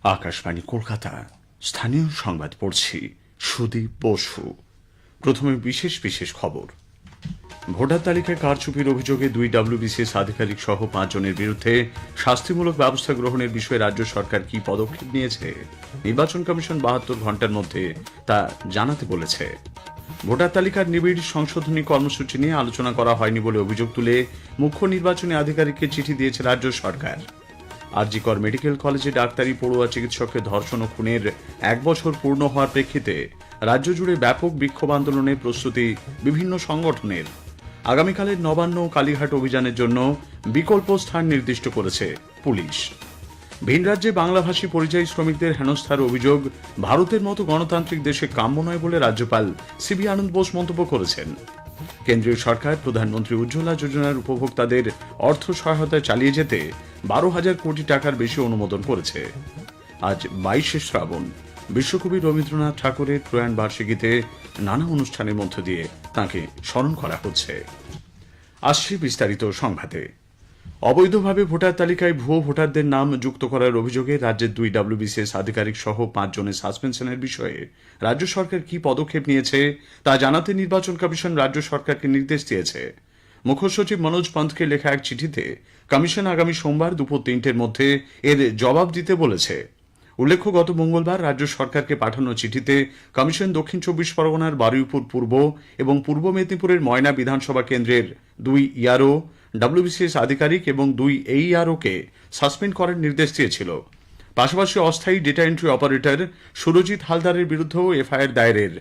আকাশবাণী কলকাতা স্থানীয় সংবাদ পড়ছি সুদীপ বসু। প্রথমে বিশেষ বিশেষ খবর। ভোটার তালিকায় কারচুপির অভিযোগে 2 WBCS আধিকারিক সহ 5 জনের বিরুদ্ধে শাস্তিমূলক ব্যবস্থা গ্রহণের বিষয়ে রাজ্য সরকার কি পদক্ষেপ নিয়েছে নির্বাচন কমিশন 72 ঘণ্টার মধ্যে তা জানাতে বলেছে। ভোটার তালিকার নিবিড় সংশোধনী কর্মসূচি নিয়ে আলোচনা করা হয়নি বলে অভিযোগ তুলে মুখ্য নির্বাচনী আধিকারিককে চিঠি দিয়েছে রাজ্য সরকার। আরজিকর মেডিকেল কলেজে ডাক্তারি পড়ুয়া চিকিৎসককে ধর্ষণ ও খুনের 1 বছর পূর্ণ হওয়ার প্রেক্ষিতে রাজ্য জুড়ে ব্যাপক বিক্ষোভ আন্দোলনের প্রস্তুতি বিভিন্ন সংগঠনের। আগামীকালের নবান্ন ও কালীঘাট অভিযানের জন্য বিকল্প স্থান নির্দিষ্ট করেছে পুলিশ। ভিন রাজ্যে বাংলাভাষী পরিযায়ী শ্রমিকদের হেনস্থার অভিযোগ ভারতের মতো গণতান্ত্রিক দেশে কাম্য নয় বলে রাজ্যপাল সিবি আনন্দ বোস মন্তব্য করেছেন। কেন্দ্রীয় সরকার প্রধানমন্ত্রী উজ্জ্বলা যোজনার উপভোক্তাদের অর্থ সহায়তা চালিয়ে যেতে 12,000 কোটি টাকার বেশি অনুমোদন করেছে। আজ 22শে শ্রাবণ, বিশ্বকবি রবীন্দ্রনাথ ঠাকুরের প্রয়াণ বার্ষিকীতে নানা অনুষ্ঠানের মধ্য দিয়ে তাঁকে স্মরণ করা হচ্ছে। আসছে বিস্তারিত সংবাদে। অবৈধভাবে ভোটার তালিকায় ভুয়ো ভোটারদের নাম যুক্ত করার অভিযোগে রাজ্যের 2 WBCS আধিকারিক সহ 5 জনের সাসপেনশনের বিষয়ে রাজ্য সরকার কি পদক্ষেপ নিয়েছে তা জানাতে নির্বাচন কমিশন রাজ্য সরকারকে নির্দেশ দিয়েছে। মুখ্য সচিব মনোজ পন্থকে লেখা এক চিঠিতে কমিশন আগামী সোমবার দুপুর 3টের মধ্যে এর জবাব দিতে বলেছে। উল্লেখ্য, গত মঙ্গলবার রাজ্য সরকারকে পাঠানো চিঠিতে কমিশন দক্ষিণ 24 পরগনার বারুইপুর পূর্ব এবং পূর্ব মেদিনীপুরের ময়না বিধানসভা কেন্দ্রের 2 ইআরও, WBCS আধিকারিক এবং 2 AERO-কে সাসপেন্ড করার নির্দেশ দিয়েছিল। পাশাপাশি অস্থায়ী ডেটা এন্ট্রি অপারেটর সুরজিৎ হালদারের বিরুদ্ধেও এফআইআর দায়েরের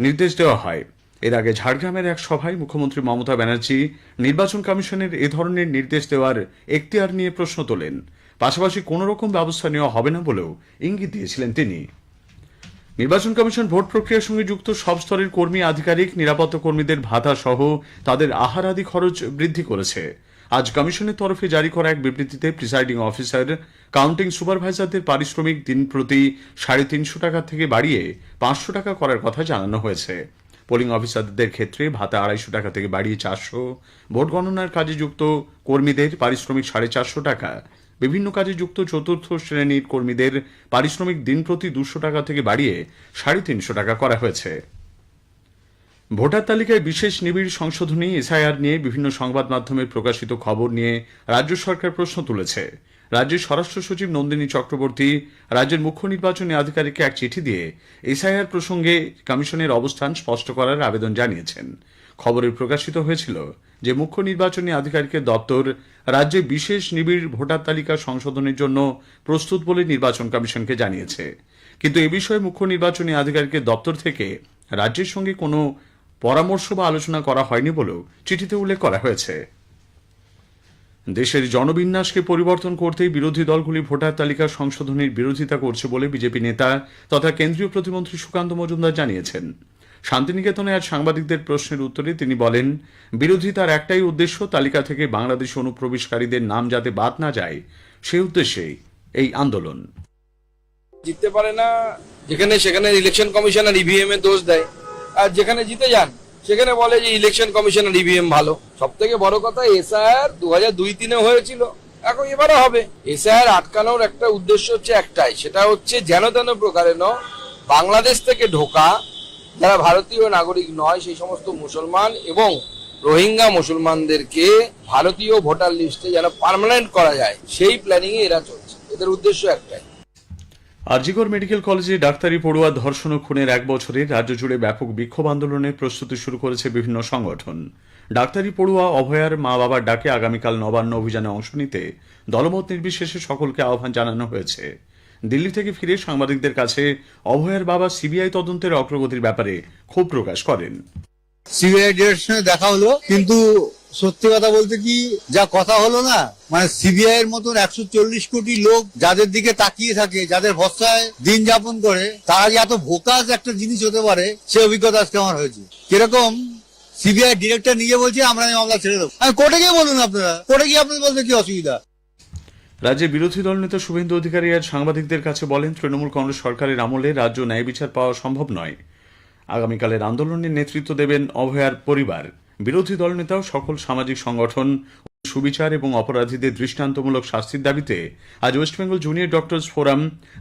নির্দেশ দেওয়া হয়। এর আগে ঝাড়গ্রামের এক সভায় মুখ্যমন্ত্রী মমতা ব্যানার্জি নির্বাচন কমিশনের এ ধরনের নির্দেশ দেওয়ার এখতিয়ার নিয়ে প্রশ্ন তোলেন। পাশাপাশি কোন রকম ব্যবস্থা নেওয়া হবে না বলেও ইঙ্গিত দিয়েছিলেন তিনি। নির্বাচন কমিশন ভোট প্রক্রিয়ার সঙ্গে যুক্ত সব স্তরের কর্মী, আধিকারিক, নিরাপত্তা কর্মীদের ভাতা সহ তাদের আহার আদি খরচ বৃদ্ধি করেছে। আজ কমিশনের তরফে জারি করা এক বিবৃতিতে প্রিসাইডিং অফিসার, কাউন্টিং সুপারভাইজারদের পারিশ্রমিক দিন প্রতি 350 টাকা থেকে বাড়িয়ে 500 টাকা করার কথা জানানো হয়েছে। পোলিং অফিসারদের ক্ষেত্রে ভাতা 250 টাকা থেকে বাড়িয়ে 400, ভোট গণনার কাজে যুক্ত কর্মীদের পারিশ্রমিক 450 টাকা, বিভিন্ন কাজে যুক্ত চতুর্থ শ্রেণীর কর্মীদের পারিশ্রমিক দিন প্রতি 200 টাকা থেকে বাড়িয়ে 350 টাকা করা হয়েছে। ভোটার তালিকায় বিশেষ নিবিড় সংশোধনী এসআইআর নিয়ে বিভিন্ন সংবাদ মাধ্যমে প্রকাশিত খবর নিয়ে রাজ্য সরকার প্রশ্ন তুলেছে। রাজ্যের স্বরাষ্ট্র সচিব নন্দিনী চক্রবর্তী রাজ্যের মুখ্য নির্বাচনী আধিকারিককে এক চিঠি দিয়ে এসআইআর প্রসঙ্গে কমিশনের অবস্থান স্পষ্ট করার আবেদন জানিয়েছেন। খবরে প্রকাশিত হয়েছিল যে মুখ্য নির্বাচনী আধিকারিকের দপ্তর রাজ্যে বিশেষ নিবিড় ভোটার তালিকা সংশোধনের জন্য প্রস্তুত বলে নির্বাচন কমিশনকে জানিয়েছে। কিন্তু এ বিষয়ে মুখ্য নির্বাচনী আধিকারিকের দপ্তর থেকে রাজ্যের সঙ্গে কোনো পরামর্শ বা আলোচনা করা হয়নি বলেও চিঠিতে উল্লেখ করা হয়েছে। দেশের জনবিন্যাসকে পরিবর্তন করতেই বিরোধী দলগুলি ভোটার তালিকা সংশোধনের বিরোধিতা করছে বলে বিজেপি নেতা তথা কেন্দ্রীয় প্রতিমন্ত্রী সুকান্ত মজুমদার জানিয়েছেন। শান্তিনিকেতনে আজ সাংবাদিকদের প্রশ্নের উত্তরে তিনি বলেন, বিরোধিতার একটাই উদ্দেশ্য, তালিকা থেকে বাংলাদেশ অনুপ্রবেশকারীদের নাম যাতে বাদ না যায় সেই উদ্দেশ্যেই এই আন্দোলন। জিততে পারে না যেখানে সেখানে ইলেকশন কমিশনার ইভিএম এ দোষ দেয়, আর যেখানে জিতে যান সেখানে বলে যে ইলেকশন কমিশনার ইভিএম ভালো। সব থেকে বড় কথা, এসআইআর 2002-3 হয়েছিল, এখন এবারে হবে। এসআইআর আটকানোর একটা উদ্দেশ্য হচ্ছে একটাই, সেটা হচ্ছে যেন তেন প্রকারে বাংলাদেশ থেকে ঢোকা যারা ভারতীয় নাগরিক নয় সেই সমস্ত মুসলমান এবং রোহিঙ্গা মুসলমানদেরকে ভারতীয় ভোটার লিস্টে যেন পার্মানেন্ট করা যায়, সেই প্ল্যানিং এ এরা চলছে। এদের উদ্দেশ্য একটাই। আরজিকর মেডিকেল কলেজে ডাক্তারি পড়ুয়া ধর্ষণ ও খুনের 1 বছরে রাজ্য জুড়ে ব্যাপক বিক্ষোভ আন্দোলনের প্রস্তুতি শুরু করেছে বিভিন্ন সংগঠন। ডাক্তারি পড়ুয়া অভয়ার মা বাবার ডাকে আগামীকাল নবান্ন অভিযানে অংশ নিতে দলমত নির্বিশেষে সকলকে আহ্বান জানানো হয়েছে। দিল্লি থেকে ফিরে সাংবাদিকদের কাছে অভয়ার বাবা সিবিআই তদন্তের অগ্রগতির ব্যাপারে ক্ষোভ প্রকাশ করেন। সিবিআই ডিরেকশনে দেখা হলো, কিন্তু সত্যি কথা বলতে কি যা কথা হলো না, মানে সিবিআই এর মতন 140 কোটি লোক যাদের দিকে তাকিয়ে থাকে, যাদের ভরসায় দিন যাপন করে, তারা যে এত ভোকাস একটা জিনিস হতে পারে সে অভিজ্ঞতা আজকে আমার হয়েছে। কিরকম সিবিআই ডিরেক্টর নিজে বলছে আমরা মামলা ছেড়ে দেবো। আমি কোর্টে গিয়ে বলুন, আপনারা কোর্টে গিয়ে আপনাদের বলতে কি অসুবিধা। রাজ্যের বিরোধী দল নেতা শুভেন্দু অধিকারী আজ সাংবাদিকদের কাছে বলেন, তৃণমূল কংগ্রেস সরকারের আমলে রাজ্য ন্যায় বিচার পাওয়া সম্ভব নয়। আগামীকালের আন্দোলনের নেতৃত্ব দেবেন অভয়ার পরিবার। বিরোধী দলনেতাও সকল সামাজিক সংগঠন সুবিচার এবং অপরাধীদের দৃষ্টান্তমূলক শাস্তির দাবিতে আজ ওয়েস্টবেঙ্গল জুনিয়র ডক্টরস ফোরাম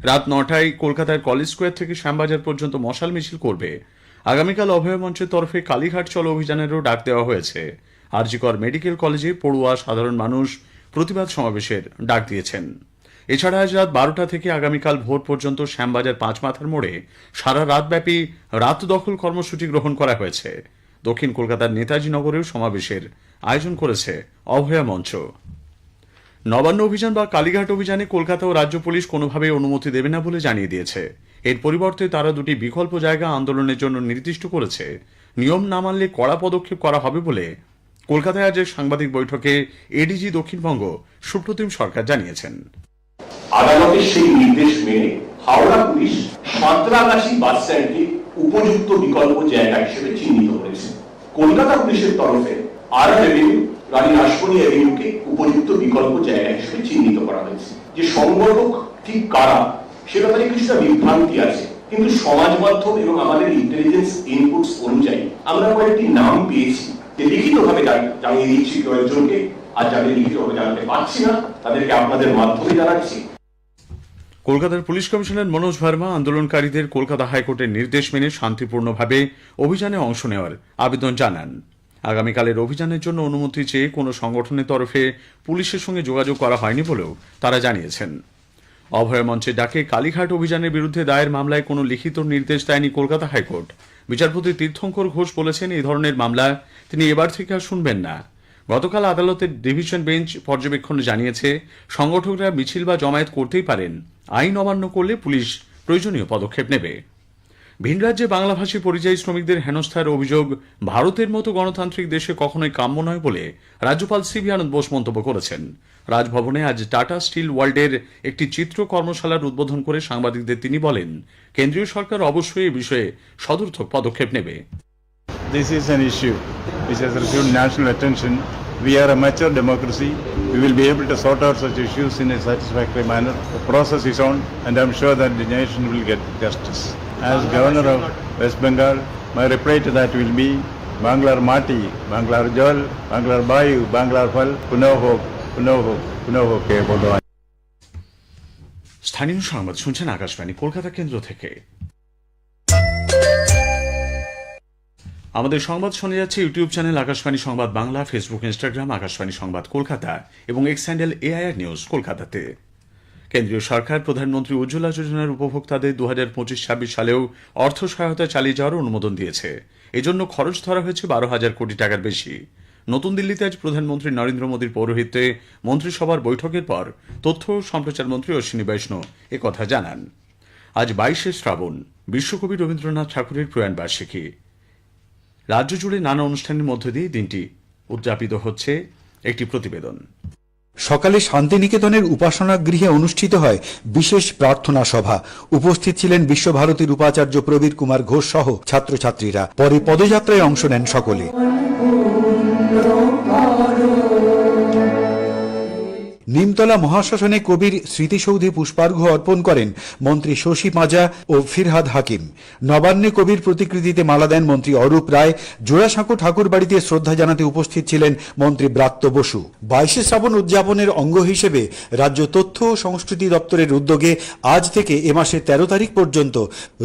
রাত 9টায় কলকাতার কলেজ স্কোয়ার থেকে শ্যামবাজার পর্যন্ত মশাল মিছিল করবে। আগামীকাল অভয় মঞ্চের তরফে কালীঘাট চলো অভিযানেরও ডাক দেওয়া হয়েছে। আর.জি. কর মেডিকেল কলেজে পড়ুয়া সাধারণ মানুষ প্রতিবাদ সমাবেশের ডাক দিয়েছেন। এছাড়া আজ রাত 12টা থেকে আগামীকাল ভোর পর্যন্ত শ্যামবাজার 5 মাথার মোড়ে সারা রাতব্যাপী রাত দখল কর্মসূচি গ্রহণ করা হয়েছে। দক্ষিণ কলকাতার নেতাজি নগরেও সমাবেশের আয়োজন করেছে অভয়া মঞ্চ। নবান্ন অভিযান বা কালীঘাট অভিযানে কলকাতা ও রাজ্য পুলিশ কোনোভাবেই অনুমতি দেবে না বলে জানিয়ে দিয়েছে। এর পরিবর্তে তারা দুটি বিকল্প জায়গা আন্দোলনের জন্য নির্দিষ্ট করেছে। নিয়ম না মানলে কড়া পদক্ষেপ করা হবে বলে কলকাতায় আজ সাংবাদিক বৈঠকে এডিজি দক্ষিণবঙ্গ সুপ্রতিম সরকার জানিয়েছেন। আদালতের সেই নির্দেশ মেনে হাওড়া পুলিশ সাঁতরাগাছি বাস স্ট্যান্ডকে উপযুক্ত বিকল্প জায়গা হিসেবে চিহ্নিত করেছে। কলকাতা পুলিশের তরফে আরআর এভিনিউ, রানী রাসমণি এভিনিউকে উপযুক্ত বিকল্প জায়গা হিসেবে চিহ্নিত করা হয়েছে। যে সংগঠক ঠিক কারা সে ব্যাপারে কিছুটা বিভ্রান্তি আছে, কিন্তু সমাজ মাধ্যম এবং আমাদের ইন্টেলিজেন্স ইনপুটস অনুযায়ী আমরা কয়েকটি নাম পেয়েছি, যে লিখিতভাবে জানিয়ে দিচ্ছি কয়েকজনকে, আর যাদের লিখিতভাবে জানাতে পারছি না তাদেরকে আপনাদের মাধ্যমে জানাচ্ছি। কলকাতার পুলিশ কমিশনার মনোজ ভার্মা আন্দোলনকারীদের কলকাতা হাইকোর্টের নির্দেশ মেনে শান্তিপূর্ণভাবে অভিযানে অংশ নেওয়ার আবেদন জানান। আগামীকালের অভিযানের জন্য অনুমতি চেয়ে কোনো সংগঠনের তরফে পুলিশের সঙ্গে যোগাযোগ করা হয়নি বলেও তারা জানিয়েছেন। অভয় মঞ্চের ডাকে কালীঘাট অভিযানের বিরুদ্ধে দায়ের মামলায় কোনো লিখিত নির্দেশ দেয়নি কলকাতা হাইকোর্ট। বিচারপতি তীর্থঙ্কর ঘোষ বলেছেন, এই ধরনের মামলা তিনি এবার থেকে আর শুনবেন না। গতকাল আদালতের ডিভিশন বেঞ্চ পর্যবেক্ষণে জানিয়েছে, সংগঠকরা মিছিল বা জমায়েত করতেই পারেন, আইন অমান্য করলে পুলিশ প্রয়োজনীয় পদক্ষেপ নেবে। ভিন রাজ্যে বাংলাভাষী পরিযায়ী শ্রমিকদের হেনস্থার অভিযোগ ভারতের মতো গণতান্ত্রিক দেশে কখনোই কাম্য নয় বলে রাজ্যপাল সিভি আনন্দ বোস মন্তব্য করেছেন। রাজভবনে আজ টাটা স্টিল ওয়ার্ল্ডের একটি চিত্র কর্মশালার উদ্বোধন করে সাংবাদিকদের তিনি বলেন, কেন্দ্রীয় সরকার অবশ্যই এ বিষয়ে সদর্থক পদক্ষেপ নেবে। This is an issue which has received national attention. We are a mature democracy. We will be able to sort out such issues in a satisfactory manner. The process is on, and I am sure that the nation will get justice. As Governor of West Bengal, my reply to that will be Banglar Mati, Banglar Jal, Banglar Bayu, Banglar Phal, Punoho, Punoho, Punoho ke Bodoi. স্থানীয় সংবাদ শুনছেন আকাশবাণী কলকাতা কেন্দ্র থেকে। আমাদের সংবাদ শোনা যাচ্ছে YouTube channel Akashvani সংবাদ বাংলা, ফেসবুক, ইনস্টাগ্রাম আকাশবাণী সংবাদ কলকাতা এবং এক্স হ্যান্ডেল এআইআর নিউজ কলকাতাতে। কেন্দ্রীয় সরকার প্রধানমন্ত্রী উজ্জ্বলা যোজনার উপভোক্তাদের 2025-26 সালেও অর্থ সহায়তা চালিয়ে যাওয়ার অনুমোদন দিয়েছে। এজন্য খরচ ধরা হয়েছে 12,000 কোটি টাকার বেশি। নতুন দিল্লিতে আজ প্রধানমন্ত্রী নরেন্দ্র মোদীর পৌরোহিত্যে মন্ত্রিসভার বৈঠকের পর তথ্য ও সম্প্রচার মন্ত্রী অশ্বিনী বৈষ্ণব একথা জানান। আজ 22শে শ্রাবণ, বিশ্বকবি রবীন্দ্রনাথ ঠাকুরের প্রয়াণবার্ষিকী। রাজ্য জুড়ে নানা অনুষ্ঠানের মধ্য দিয়ে দিনটি উদযাপিত হচ্ছে। একটি প্রতিবেদন। সকালে শান্তিনিকেতনের উপাসনা গৃহে অনুষ্ঠিত হয় বিশেষ প্রার্থনা সভা। উপস্থিত ছিলেন বিশ্বভারতীর উপাচার্য প্রবীর কুমার ঘোষ সহ ছাত্রছাত্রীরা। পরে পদযাত্রায় অংশ নেন সকলে। নিমতলা মহাশ্মশানে কবির স্মৃতিসৌধে পুষ্পার্ঘ্য অর্পণ করেন মন্ত্রী শশী মাজা ও ফিরহাদ হাকিম। নবান্নে কবির প্রতিকৃতিতে মালা দেন মন্ত্রী অরূপ রায়। জোড়াসাঁকো ঠাকুর বাড়িতে শ্রদ্ধা জানাতে উপস্থিত ছিলেন মন্ত্রী ব্রাত্য বসু। 22শে শ্রাবণ উদযাপনের অঙ্গ হিসেবে রাজ্য তথ্য ও সংস্কৃতি দপ্তরের উদ্যোগে আজ থেকে এ মাসের 13 তারিখ পর্যন্ত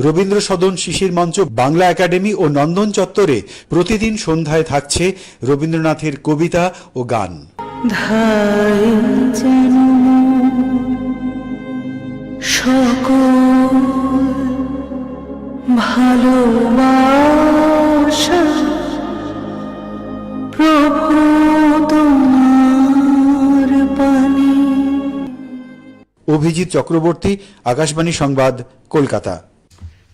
রবীন্দ্র সদন, শিশির মঞ্চ, বাংলা একাডেমি ও নন্দন চত্বরে প্রতিদিন সন্ধ্যায় থাকছে রবীন্দ্রনাথের কবিতা ও গান। ধাই যেন সকল ভালোবাসা প্রভু তোমার বাণী। অভিজিৎ চক্রবর্তী, আকাশবাণী সংবাদ, কলকাতা।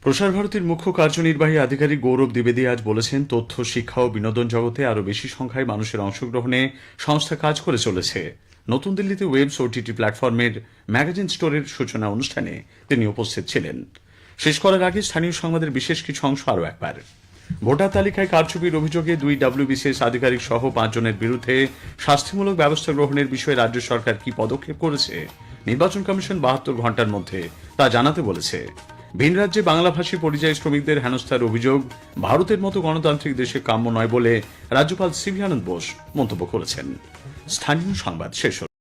প্রসার ভারতীর মুখ্য কার্যনির্বাহী আধিকারিক গৌরব দ্বিবেদী আজ বলেছেন, তথ্য, শিক্ষা ও বিনোদন জগতে আরও বেশি সংখ্যায় মানুষের অংশগ্রহণে সংস্থা কাজ করে চলেছে। নতুন দিল্লিতে ওয়েবস ওটিটি প্ল্যাটফর্মের ম্যাগাজিন স্টোরের সূচনা অনুষ্ঠানে তিনি উপস্থিত ছিলেন। শেষ করার আগে স্থানীয় সংবাদের বিশেষ কিছু অংশ আরও একবার। ভোটার তালিকায় কারচুপির অভিযোগে 2 WBCS আধিকারিক সহ 5 জনের বিরুদ্ধে শাস্তিমূলক ব্যবস্থা গ্রহণের বিষয়ে রাজ্য সরকার কি পদক্ষেপ করেছে নির্বাচন কমিশন 72 ঘণ্টার মধ্যে তা জানাতে বলেছে। ভিন রাজ্যে বাংলাভাষী পরিযায়ী শ্রমিকদের হেনস্থার অভিযোগ ভারতের মতো গণতান্ত্রিক দেশে কাম্য নয় বলে রাজ্যপাল সিভি আনন্দ বোস মন্তব্য করেছেন। স্থানীয় সংবাদ শেষ হল।